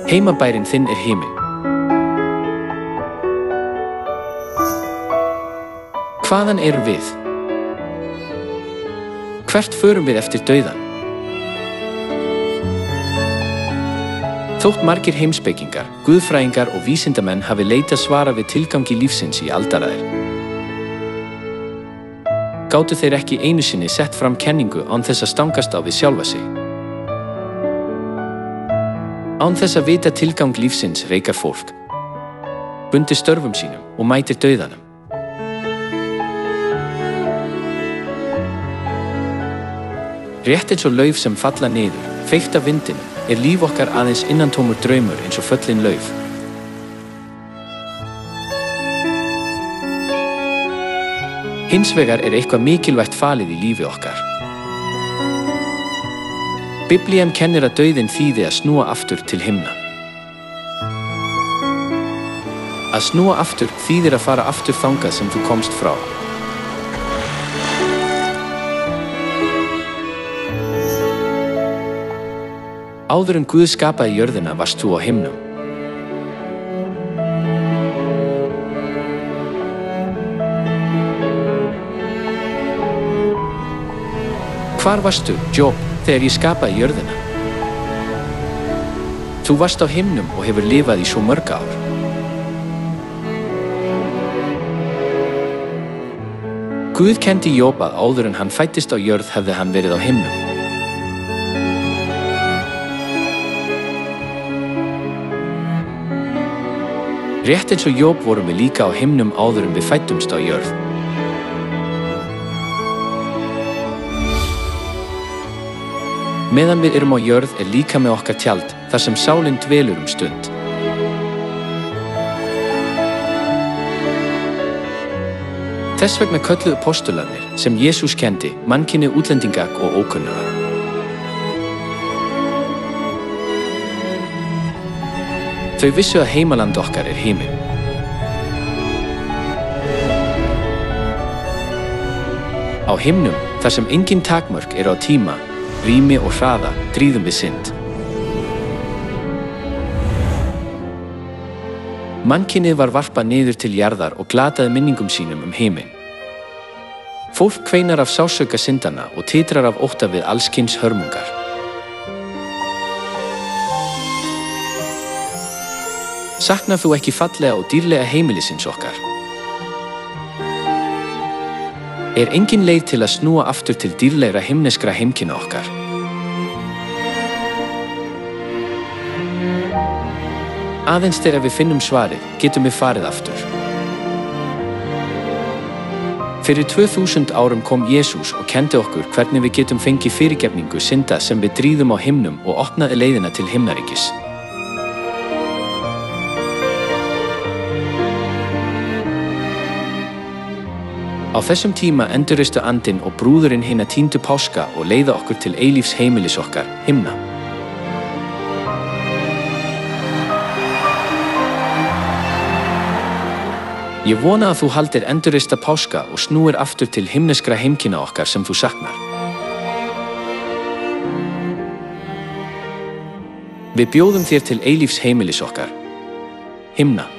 Heimabærinn þinn himinn. Hvaðan erum við? Hvert förum við eftir dauðann? Þótt margir heimspekingar, guðfræðingar og vísindamenn hafi leitað svara við tilgangi lífsins í aldaraðir, gátu þeir ekki einu sinni sett fram kenningu án þess að stangast á við sjálfa sig. Án þess að vita tilgang lífsins reikar fólk, bundið störfum sínum og mætir dauðanum. Rétt eins og lauf sem falla niður, feykt af vindinum, líf okkar aðeins innantómur draumur eins og föllin lauf. Hins vegar eitthvað mikilvægt falið í lífi okkar. Biblían kennir að dauðinn þýði að snúa aftur til himna. Að snúa aftur þýðir að fara aftur þangað sem þú komst frá. Áður en Guð skapaði jörðina varst þú á himnum. Hvar varstu, Job, þegar ég skapaði jörðina? Þú varst á himnum og hefur lifað í svo mörg ár. Guð kenndi Job að áður en hann fæddist á jörð hefði hann verið á himnum. Rétt eins og Job vorum við líka á himnum áður en við fæddumst á jörð. Meðan við erum á jörð líka með okkar tjald, þar sem sálin dvelur stund. Þess vegna kölluðu postularnir, sem Jesús kenndi, mannkyni útlendinga og ókunnuga. Þau vissu að heimaland okkar himinn. Á himnum, þar sem engin takmörk á tíma, rými og hraða, dríðum við synd. Mannkynið var varpað niður til jarðar og glataði minningum sínum himinn. Fólk kveinar af sársauka syndanna og titrar af ótta við alls kyns hörmungar. Saknar þú ekki fallega og dýrlega heimilisins okkar? Engin leið til að snúa aftur til dýrlegra himneskra heimkynna okkar? Aðeins þegar við finnum svarið, getum við farið aftur. Fyrir 2000 árum kom Jesús og kenndi okkur hvernig við getum fengið fyrirgefningu synda sem við dríðum á himnum og opnaði leiðina til himnaríkis. Á þessum tíma endurreistu andinn og brúðurinn hina týndu páska og leiða okkur til eilífs heimilis okkar, himna. Ég vona að þú haldir endurreista páska og snúir aftur til himneskra heimkynna okkar sem þú saknar. Við bjóðum þér til eilífs heimilis okkar, himna.